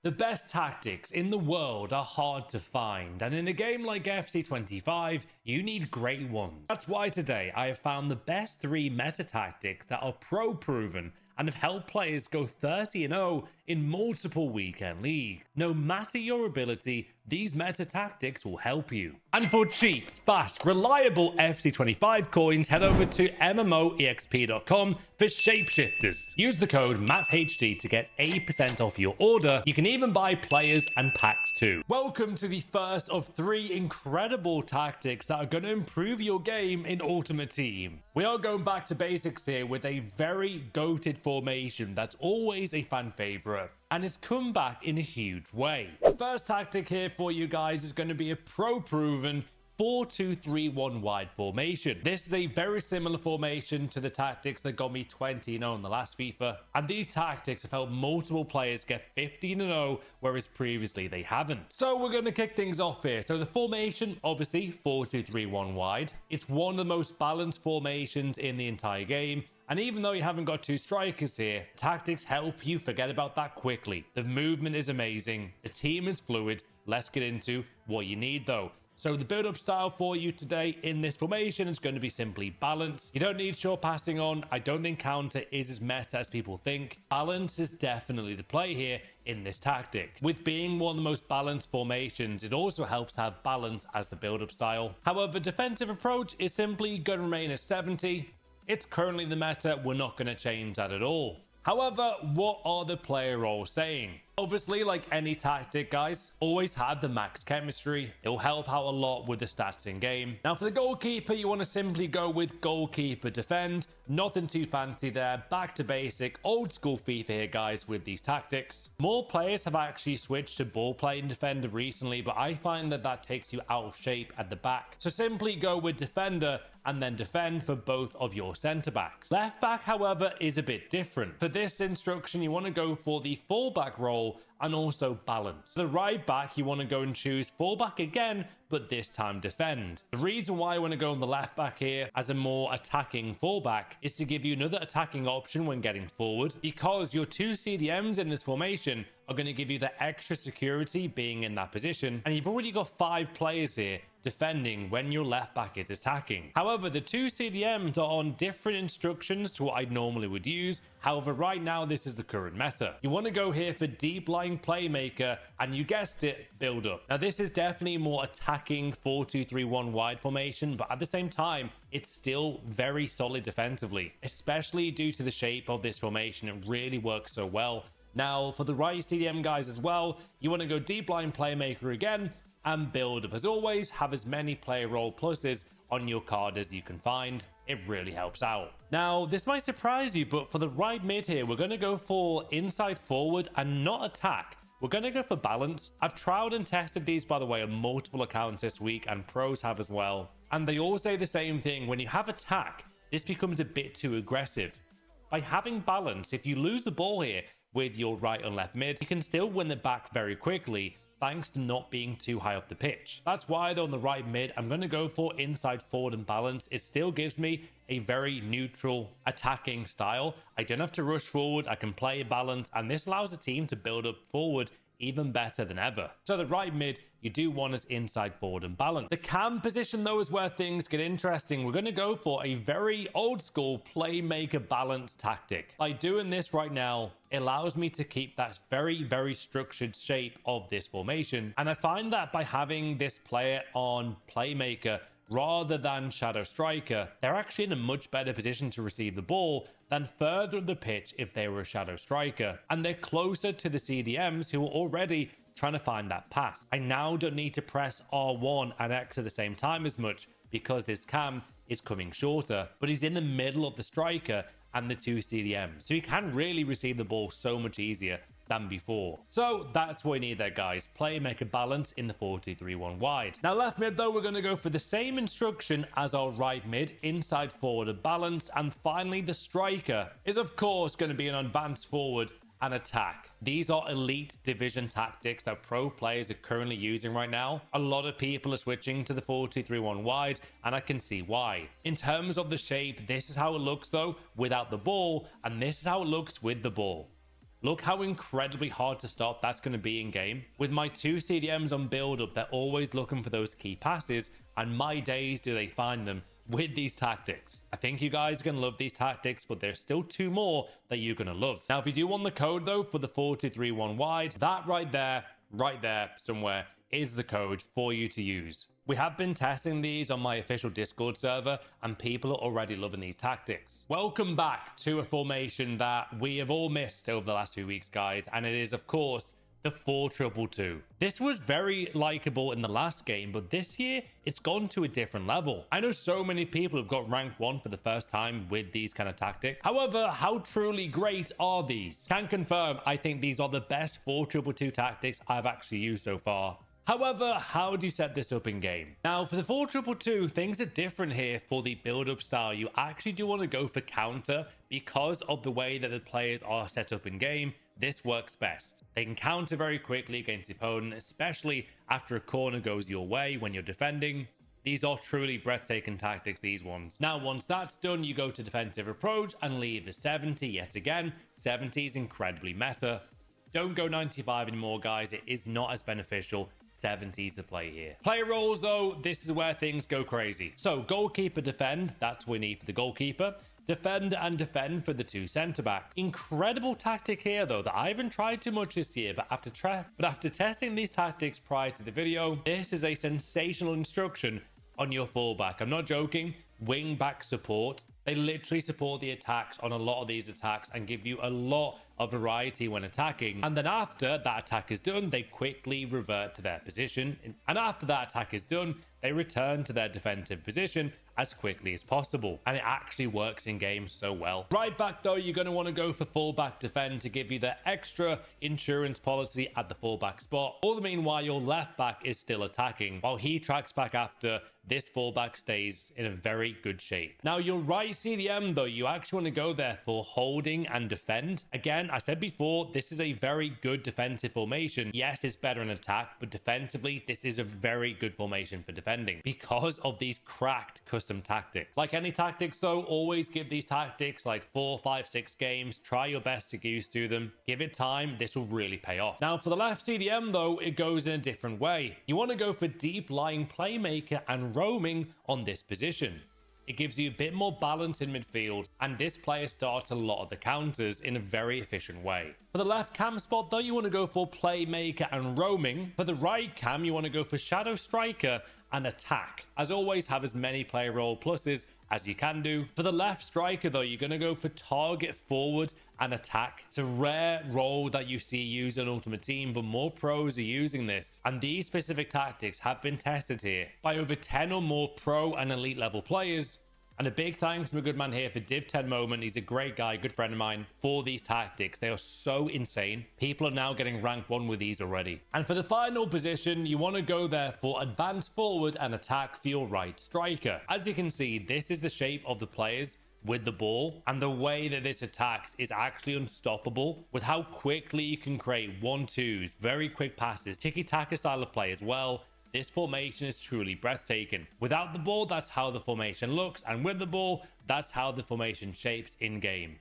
The best tactics in the world are hard to find, and in a game like FC25, you need great ones. That's why today I have found the best 3 meta tactics that are pro-proven and have helped players go 30-0 in multiple weekend leagues. No matter your ability, these meta tactics will help you. And for cheap, fast, reliable FC25 coins, head over to MMOEXP.com for Shapeshifters. Use the code MATTHD to get 8% off your order. You can even buy players and packs too. Welcome to the first of 3 incredible tactics that are going to improve your game in Ultimate Team. We are going back to basics here with a very goated formation that's always a fan favorite, and it's come back in a huge way. The first tactic here for you guys is going to be a pro-proven 4-2-3-1 wide formation. This is a very similar formation to the tactics that got me 20-0 in the last FIFA, and these tactics have helped multiple players get 15-0, whereas previously they haven't. So we're going to kick things off here. So the formation, obviously 4-2-3-1 wide. It's one of the most balanced formations in the entire game. And even though you haven't got 2 strikers here, tactics help you forget about that quickly. The movement is amazing. The team is fluid. Let's get into what you need though. So the build-up style for you today in this formation is going to be simply balance. You don't need short passing on. I don't think counter is as meta as people think. Balance is definitely the play here in this tactic. With being one of the most balanced formations, it also helps to have balance as the build-up style. However, defensive approach is simply going to remain at 70. It's currently the meta. We're not going to change that at all. However, what are the player roles saying? Obviously, like any tactic, guys, always have the max chemistry. It will help out a lot with the stats in game. Now, for the goalkeeper, you want to simply go with goalkeeper defend. Nothing too fancy there. Back to basic, old school FIFA here, guys, with these tactics. More players have actually switched to ball playing defender recently, but I find that that takes you out of shape at the back. So simply go with defender and then defend for both of your center backs. Left back, however, is a bit different. For this instruction, you want to go for the fullback role and also balance. The right back, you want to go and choose fullback again, but this time defend. The reason why I want to go on the left back here as a more attacking fullback is to give you another attacking option when getting forward, because your 2 CDMs in this formation are going to give you the extra security being in that position, and you've already got 5 players here defending when your left back is attacking. However, the 2 CDMs are on different instructions to what I normally would use. However, right now, this is the current meta. You want to go here for deep lying playmaker, and you guessed it, build up. Now, this is definitely more attacking 4-2-3-1 wide formation, but at the same time, it's still very solid defensively, especially due to the shape of this formation. It really works so well. Now, for the right CDM guys as well, you want to go deep line playmaker again and build up. As always, have as many player role pluses on your card as you can find. It really helps out. Now, this might surprise you, but for the right mid here, we're going to go for inside forward and not attack. We're going to go for balance. I've trialed and tested these, by the way, on multiple accounts this week, and pros have as well. And they all say the same thing. When you have attack, this becomes a bit too aggressive. By having balance, if you lose the ball here with your right and left mid, you can still win it back very quickly, thanks to not being too high up the pitch. That's why, though, on the right mid, I'm going to go for inside forward and balance. It still gives me a very neutral attacking style. I don't have to rush forward. I can play balance, and this allows the team to build up forward even better than ever. So the right mid, you do want as inside forward and balance. The cam position, though, is where things get interesting. We're going to go for a very old school playmaker balance tactic. By doing this right now, it allows me to keep that very, very structured shape of this formation. And I find that by having this player on playmaker rather than shadow striker, they're actually in a much better position to receive the ball than further up the pitch if they were a shadow striker. And they're closer to the CDMs who are already trying to find that pass. I now don't need to press R1 and X at the same time as much because this cam is coming shorter, but he's in the middle of the striker and the 2 CDMs. So he can really receive the ball so much easier than before. So that's what we need there, guys. Playmaker balance in the 4-2-3-1 wide. Now, left mid, though, we're going to go for the same instruction as our right mid, inside forward and balance. And finally, the striker is, of course, going to be an advanced forward and attack. These are elite division tactics that pro players are currently using right now. A lot of people are switching to the 4-2-3-1 wide, and I can see why. In terms of the shape, this is how it looks though without the ball, and this is how it looks with the ball. Look how incredibly hard to stop that's going to be in game. With my 2 CDMs on build up, they're always looking for those key passes, and my days do they find them with these tactics. I think you guys are going to love these tactics, but there's still 2 more that you're going to love. Now, if you do want the code though for the 4231 wide, that right there somewhere is the code for you to use. We have been testing these on my official Discord server, and people are already loving these tactics. Welcome back to a formation that we have all missed over the last few weeks, guys, and it is, of course, the 4-2-2. This was very likable in the last game, but this year it's gone to a different level. I know so many people have got rank 1 for the first time with these kind of tactics. However, how truly great are these? Can confirm, I think these are the best 4-2-2 tactics I've actually used so far. However, how do you set this up in game? Now, for the 4-2-2, things are different here for the build-up style. You actually do want to go for counter because of the way that the players are set up in game. This works best. They can counter very quickly against the opponent, especially after a corner goes your way when you're defending. These are truly breathtaking tactics, these ones. Now, once that's done, you go to defensive approach and leave the 70 yet again. 70 is incredibly meta. Don't go 95 anymore, guys. It is not as beneficial. 70s the play here. Player roles though, this is where things go crazy. So goalkeeper defend, that's what we need for the goalkeeper. Defend and defend for the 2 centre back. Incredible tactic here though that I haven't tried too much this year, but after testing these tactics prior to the video, this is a sensational instruction on your fullback. I'm not joking. Wing back support. They literally support the attacks on a lot of these attacks and give you a lot of variety when attacking. And then after that attack is done, they quickly revert to their position. And after that attack is done, they return to their defensive position as quickly as possible. And it actually works in game so well. Right back though, you're going to want to go for fullback defend to give you the extra insurance policy at the fullback spot. All the meanwhile, your left back is still attacking. While he tracks back after, this fullback stays in a very good shape. Now, your right CDM though, you actually want to go there for holding and defend. Again, I said before, this is a very good defensive formation. Yes, it's better in attack, but defensively, this is a very good formation for defending because of these cracked custom tactics. Like any tactics though, always give these tactics like 4, 5, 6 games. Try your best to get used to them. Give it time. This will really pay off. Now, for the left CDM though, it goes in a different way. You want to go for deep lying playmaker and roaming on this position. It gives you a bit more balance in midfield, and this player starts a lot of the counters in a very efficient way. For the left cam spot though, you want to go for playmaker and roaming. For the right cam, you want to go for shadow striker and attack. As always, have as many player role pluses as you can do. For the left striker though, you're going to go for target forward and attack. It's a rare role that you see used in Ultimate Team, but more pros are using this. And these specific tactics have been tested here by over 10 or more pro and elite level players. And a big thanks to my good man here for Div10 Moment. He's a great guy, good friend of mine, for these tactics. They are so insane. People are now getting rank 1 with these already. And for the final position, you want to go there for advance forward and attack for your right striker. As you can see, this is the shape of the players with the ball, and the way that this attacks is actually unstoppable with how quickly you can create 1-2s, very quick passes, tiki-taka style of play as well. This formation is truly breathtaking. Without the ball, that's how the formation looks, and with the ball, that's how the formation shapes in game.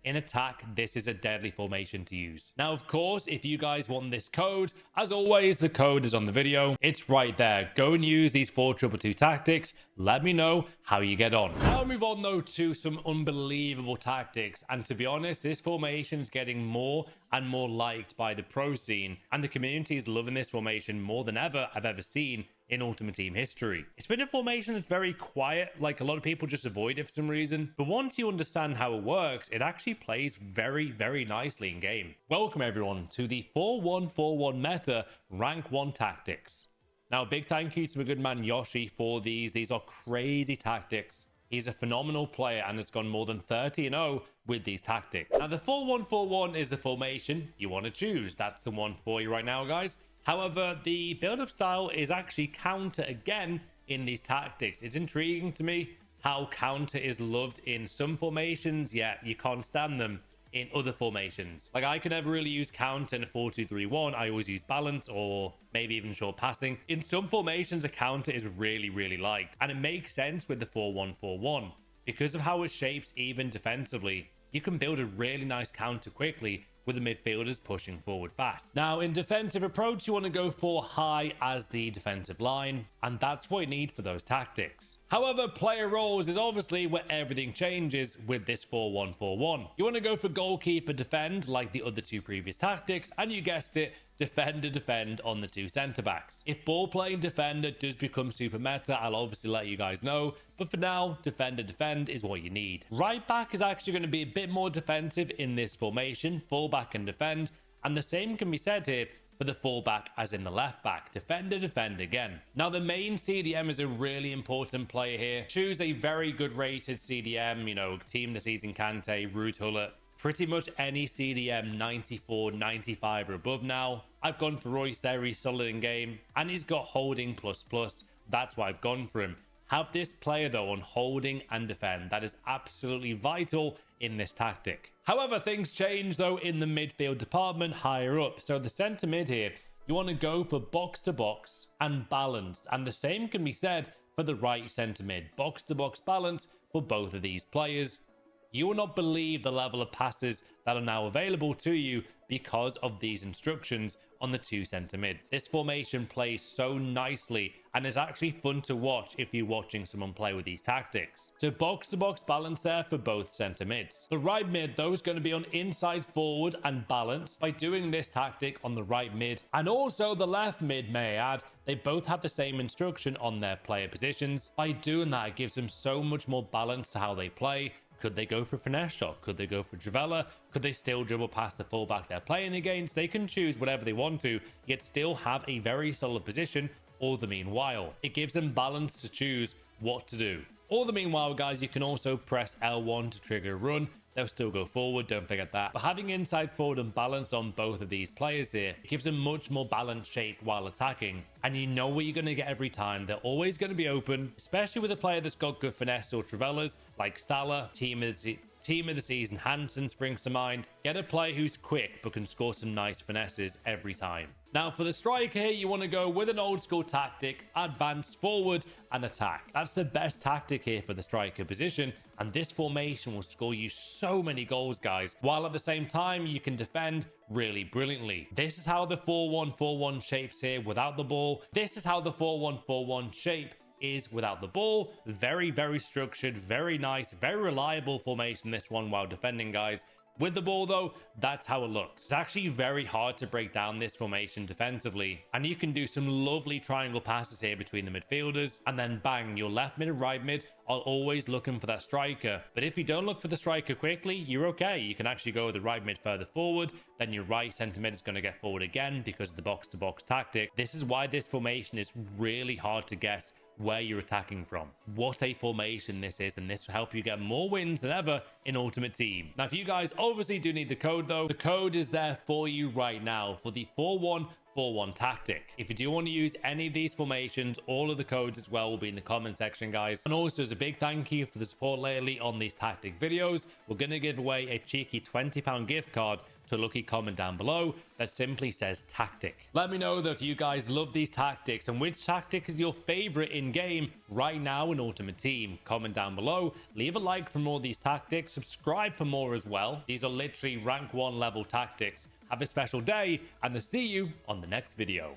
In attack, this is a deadly formation to use. Now, of course, if you guys want this code, as always, the code is on the video. It's right there. Go and use these 4-2-2 tactics. Let me know how you get on. Now move on though to some unbelievable tactics. And to be honest, this formation is getting more and more liked by the pro scene. And the community is loving this formation more than ever I've ever seen in Ultimate Team history. It's been a formation that's very quiet, like a lot of people just avoid it for some reason. But once you understand how it works, it actually plays very, very nicely in game. Welcome everyone to the 4-1-4-1 meta rank 1 tactics. Now, a big thank you to my good man Yoshi for these. These are crazy tactics. He's a phenomenal player and has gone more than 30-0 with these tactics. Now, the 4-1-4-1 is the formation you want to choose. That's the one for you right now, guys. However, the build-up style is actually counter again in these tactics. It's intriguing to me how counter is loved in some formations, yet you can't stand them in other formations. Like, I can never really use counter in a 4-2-3-1. I always use balance or maybe even short passing. In some formations, a counter is really, really liked. And it makes sense with the 4-1-4-1. Because of how it shapes even defensively, you can build a really nice counter quickly with the midfielders pushing forward fast. Now, in defensive approach, you want to go for high as the defensive line, and that's what you need for those tactics. However, player roles is obviously where everything changes with this 4-1-4-1. You want to go for goalkeeper defend like the other two previous tactics, and you guessed it, defender defend on the two centre backs. If ball playing defender does become super meta, I'll obviously let you guys know, but for now, defender defend is what you need. Right back is actually going to be a bit more defensive in this formation, fullback and defend, and the same can be said here for the fullback as in the left back. Defender defend again. Now the main CDM is a really important player here. Choose a very good rated CDM, you know, team the season Kante, Ruud Gullit, pretty much any CDM 94, 95 or above now. I've gone for Royce there, he's solid in game, and he's got holding plus. That's why I've gone for him. Have this player though on holding and defend. That is absolutely vital in this tactic. However, things change though in the midfield department higher up. So the centre mid here, you want to go for box to box and balance. And the same can be said for the right centre mid. Box to box balance for both of these players. You will not believe the level of passes that are now available to you because of these instructions on the two centre mids. This formation plays so nicely and is actually fun to watch if you're watching someone play with these tactics. So box to box balance there for both centre mids. The right mid though is going to be on inside forward and balance by doing this tactic on the right mid, and also the left mid, may I add. They both have the same instruction on their player positions. By doing that, it gives them so much more balance to how they play. Could they go for finesse shot? Could they go for Javella? Could they still dribble past the fullback they're playing against? They can choose whatever they want to, yet still have a very solid position all the meanwhile. It gives them balance to choose what to do. All the meanwhile, guys, you can also press L1 to trigger a run. They'll still go forward, don't forget that. But having inside forward and balance on both of these players here, it gives them much more balanced shape while attacking. And you know what you're going to get every time. They're always going to be open, especially with a player that's got good finesse or Travellas, like Salah, team of the season Hansen springs to mind. Get a player who's quick but can score some nice finesses every time. Now for the striker here, you want to go with an old school tactic, advance forward and attack. That's the best tactic here for the striker position, and this formation will score you so many goals, guys, while at the same time you can defend really brilliantly. This is how the 4-1-4-1 shapes here without the ball. This is how the 4-1-4-1 shape is without the ball. Very, very structured, very nice, very reliable formation, this one, while defending, guys. With the ball though, that's how it looks. It's actually very hard to break down this formation defensively, and you can do some lovely triangle passes here between the midfielders, and then bang, your left mid and right mid are always looking for that striker. But if you don't look for the striker quickly, you're okay. You can actually go with the right mid further forward, then your right centre mid is going to get forward again because of the box to box tactic. This is why this formation is really hard to guess where you're attacking from. What a formation this is, and this will help you get more wins than ever in Ultimate Team. Now, if you guys obviously do need the code though, the code is there for you right now for the 4-1-4-1 tactic. If you do want to use any of these formations, all of the codes as well will be in the comment section, guys. And also, as a big thank you for the support lately on these tactic videos, we're going to give away a cheeky £20 gift card to a lucky comment down below that simply says tactic. Let me know though if you guys love these tactics and which tactic is your favorite in game right now in Ultimate Team. Comment down below, leave a like for more of these tactics, subscribe for more as well. These are literally rank 1 level tactics. Have a special day, and I'll see you on the next video.